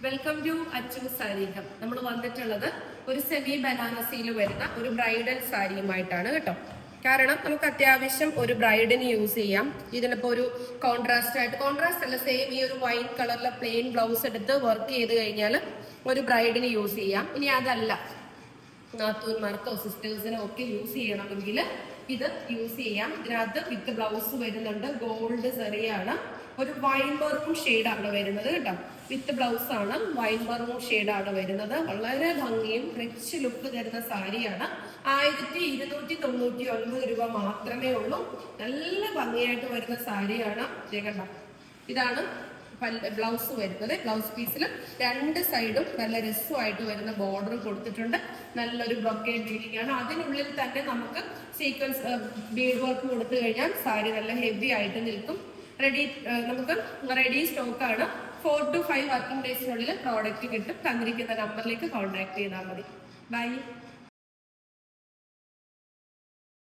Welcome to Achu സാരീകം. നമ്മൾ വന്നിട്ടുള്ളത് ഒരു സെമി ബനാറസിയിൽ വരുന്ന ഒരു ബ്രൈഡൽ സാരിയുമായിട്ടാണ് കേട്ടോ. കാരണം നമുക്ക് അത്യാവശ്യം ഒരു ബ്രൈഡിന് യൂസ് ചെയ്യാം. ഇതിനിപ്പോ ഒരു കോൺട്രാസ്റ്റ് അല്ല, സെയിം ഈ ഒരു വൈറ്റ് കളറിലെ പ്ലെയിൻ ബ്ലൗസ് എടുത്ത് വർക്ക് ചെയ്ത് കഴിഞ്ഞാൽ ഒരു ബ്രൈഡിന് യൂസ് ചെയ്യാം. ഇനി അതല്ല, നാത്തൂന്മാർക്കോ സിസ്റ്റേഴ്സിനോ ഒക്കെ യൂസ് ചെയ്യണമെങ്കിൽ ഇത് യൂസ് ചെയ്യാം. ഇതിനകത്ത് വിത്ത് ബ്ലൗസ് വരുന്നുണ്ട്, ഗോൾഡ് സെറിയാണ്, ഒരു വൈൻ മെറൂൺ ഷെയ്ഡാണ് വരുന്നത് കേട്ടോ. വിത്ത് ബ്ലൗസ് ആണ്, വൈൻ മെറൂൺ ഷെയ്ഡാണ് വരുന്നത്. വളരെ ഭംഗിയും റിച്ച് ലുക്ക് തരുന്ന സാരിയാണ്. 1299 രൂപ മാത്രമേ ഉള്ളൂ. നല്ല ഭംഗിയായിട്ട് വരുന്ന സാരിയാണ്. കണ്ടോ, ഇതാണ് ബ്ലൗസ് വരുന്നത്. ബ്ലൗസ് പീസിൽ രണ്ട് സൈഡും നല്ല രസമായിട്ട് വരുന്ന ബോർഡർ കൊടുത്തിട്ടുണ്ട്. നല്ലൊരു ബ്രൊക്കേഡ് ബീഡിംഗ് ആണ്. അതിനുള്ളിൽ തന്നെ നമുക്ക് സീക്വൻസ് ബീഡ് വർക്ക് കൊടുത്തു കഴിഞ്ഞാൽ സാരി നല്ല ഹെവി ആയിട്ട് നിൽക്കും. നമുക്ക് റെഡി സ്റ്റോക്കാണ്. 4 to 5 വർക്കിംഗ് ഡേയ്സിനുള്ളിൽ പ്രോഡക്റ്റ് കിട്ടും. തന്നിരിക്കുന്ന നമ്പറിലേക്ക് കോൺടാക്ട് ചെയ്താൽ മതി. ബൈ.